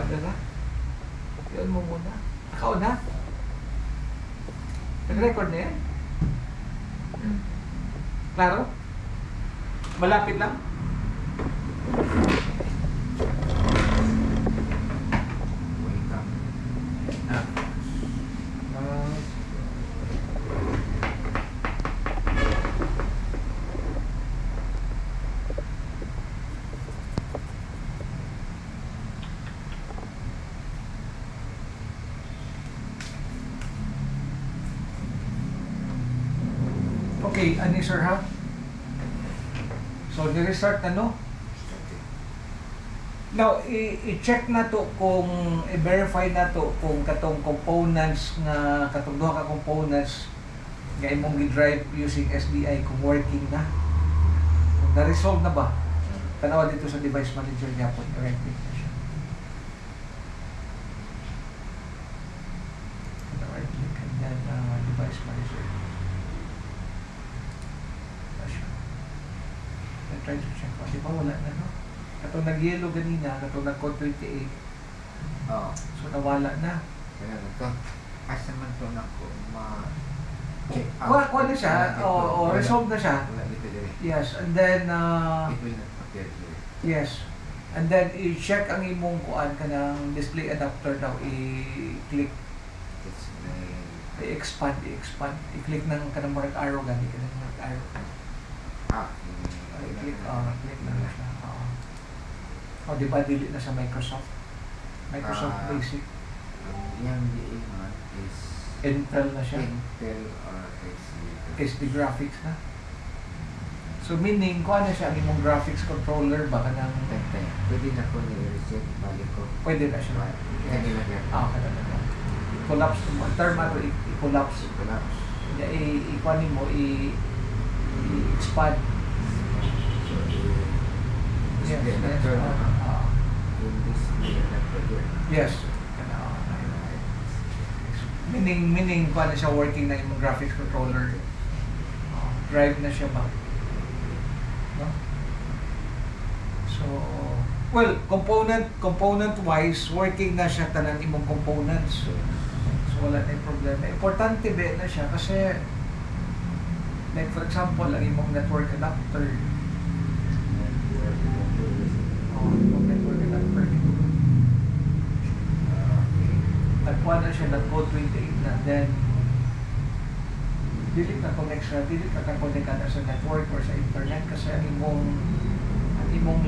dala. Yun mo muna. Ikaw na. Nag-record na yan. Klaro? Malapit lang? Wake up. Okay, ani sir ha? So, ni-restart na no? Now, i-check na to kung, i-verify na to kung katong components nga, katong duha ka components nga imong gi-drive using SDI kung working na. Kung na-resolve na ba? Tanawa dito sa device manager niya po, i-right-click na siya. Right-click and then device manager. Try to check. Di ba wala na, no? Katong nag-yellow ganina, katong nag-code 28. Oo. So nawala na. Kaya ito. Asa man to na ko ma-check out. Kuha na siya. O resolve na siya. Wala dito dire. Yes. And then, It will not appear here. yes. And then, i-check ang imong kuan ka ng display adapter daw. I-click. It's the... I-expand. I-click ng kanang mark arrow. Gani ka ng mark arrow. I-click. Click na siya. O, di ba delete na sa Microsoft? Microsoft Basic. Yung DA is Intel na siya. Intel or SD graphics na. So meaning, kung ano siya, ang imong graphics controller, baka nang... Pwede na ko ni-reset, balik ko. Pwede na siya. Pwede na yan. Kada na. I-collapse. Ang term ato, i-collapse. Collapse. I-kuhanin mo, i-expand. Yes, Yes, yes. in this adapter. Yes. Meaning, kung ano siya, working na imong graphics controller. Drive na siya ba? No? So, well, component-wise, working na siya tanan imong components. So, wala na yung problema. Importante ba na siya kasi, like for example, ang imong network adapter. Imong network adapter. Nagkuha na siya, nag-code 28 na. Then, dili na connect siya, dili ka connect na sa network or sa internet kasi ang imong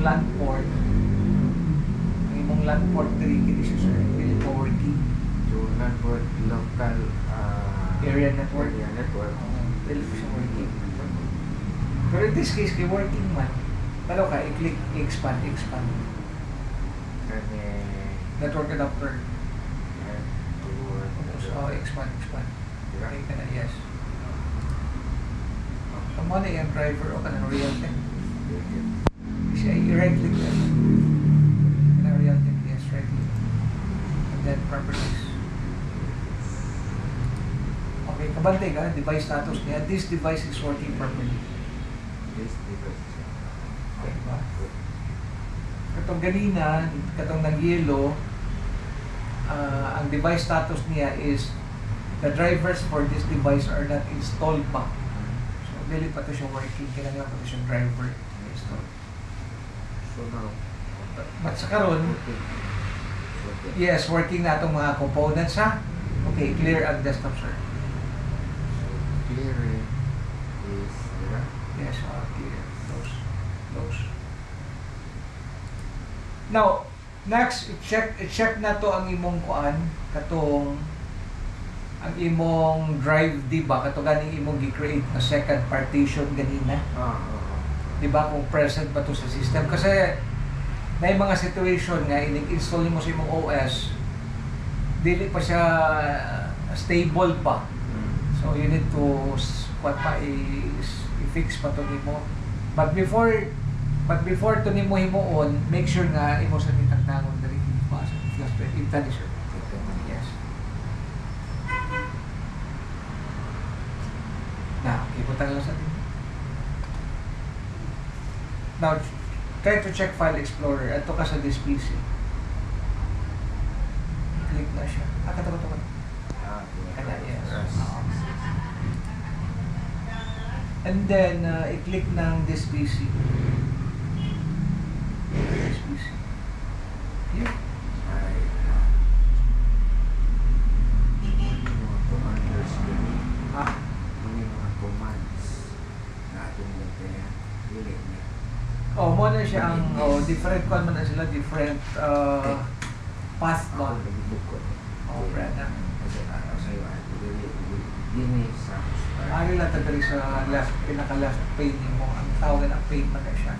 LAN port 3 kini siya sir, dili pa working. So, network local Area network. Dili Dili siya working. Pero in this case, kay working man, pero ka, i-click, i-expand. Network adapter. So, expand. Okay ka na, yes. So, mo na yung driver o ka na Realtek. Siya, i-right-click na. Na Realtek, yes, right-click. And then, properties. Okay, kabantay ka, device status niya. This device is working properly. This device. Okay ba? Katong ganina, katong nag-yellow, ang device status niya is the drivers for this device are not installed pa. So, dili pa ito siya working. Kailangan pa ito siya driver install. So now, But sa karon, yes, working na itong mga components ha. Okay, clear ang desktop sir. Clear is there. Yes, clear. Close. Now, next, i-check na to ang imong kuan, katong ang imong drive, di ba? Kato ganing imong gi-create na second partition ganina. Di ba kung present pa to sa system? Kasi may mga situation nga inig-install mo sa imong OS, dili pa siya stable pa. So you need to i-fix pa to nimo. But before to nimo himuon, make sure nga imo sa tinagtangon diri pa sa flash drive finisher. Yes. Now, ipunta lang sa atin. Now, try to check File Explorer. Ito ka sa this PC. And then, i-click ng this PC. This PC. Here. Ay, yung mga commanders din. Ah, Yung mga commands na atong ganyan. Dili niya. oh, mo na siya ang different kung man na sila, different path Ako ba? nagibog ko. Oh, brother. Kasi sa'yo, dili sa Ari lang tagali sa left, pinaka-left pane mo. Ang tawag ng pane man na siya.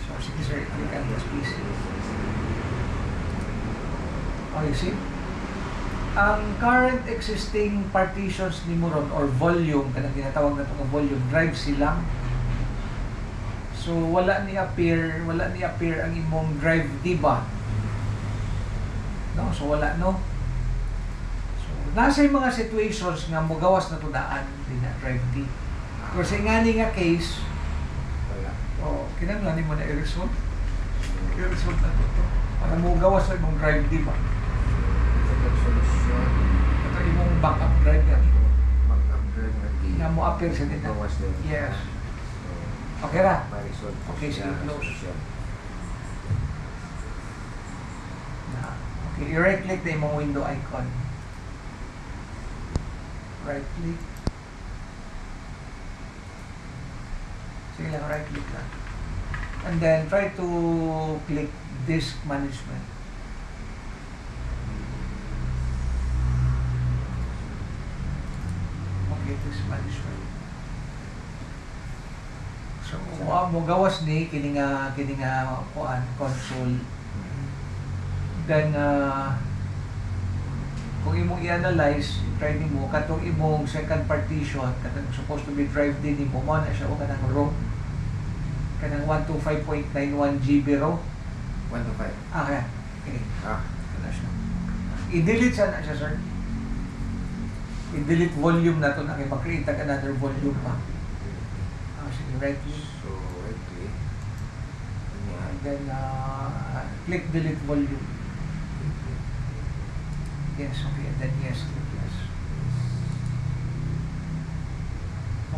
So, sige sir, click on this PC. Oh, you see? Ang current existing partitions ni mo ron, or volume, kanang ginatawag na itong volume, drive silang. So, wala ni appear ang imong drive, diba? No? So, wala, no? So, nasa yung mga situations nga mogawas na tudaan din na drive D. Kasi nga ni nga case, wala. kinanglan mo na i-resolve. I-resolve na ito. Para mogawas sa imong drive, diba? Ito solusyon. Ito imong backup drive yan. Mag-upgrade na di. Nga mo appear sa dito. Bawas din. Yes. Okay ra? Parisol ko Okay, siya sige, close. solusyon. Okay, i-right click na imong window icon. Right click. Sige lang, right click lang. And then try to click disk management. Okay, disk management. So, mo gawas ni kini nga kuan console. Then kung imong i-analyze, try nimo katong imong second partition, katong supposed to be drive din nimo mo na siya o kanang ROM. Kanang 125.91 GB ROM. 1 to 5. Okay. Okay. Ah. Kana siya. I-delete sana siya, sir. I-delete volume na to na kay mag-create another volume pa. Sige, right click. So, right click. And then click delete volume. Yes, okay, and then yes, click yes.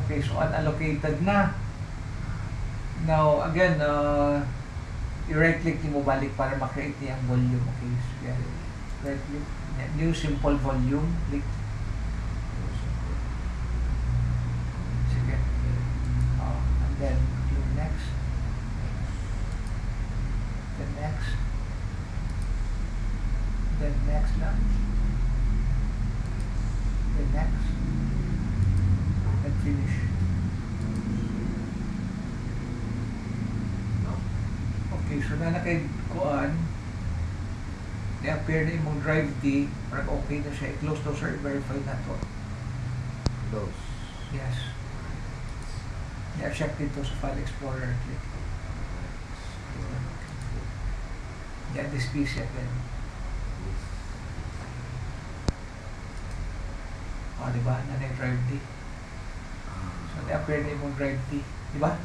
Okay, so unallocated na. Now, again, i-right click mo balik para ma-create niya ang volume. Okay, so yeah. Right click. New simple volume. Click. Sige. And then click next. Then next. Then next lang. Then next. And finish. Okay, so na kay kuan, i-appear na imong drive D, parang okay na siya. I-close to sir, verify na to. Close. Yes. I-check dito sa File Explorer. Click. Yeah, this PC again. Diba? Na drive D. So, i-appear na imong drive D. Diba?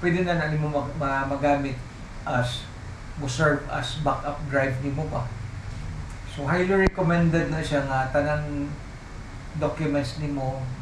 Pwede na nani mo magamit as serve as backup drive ni mo ba. So highly recommended na siya nga tanang documents ni mo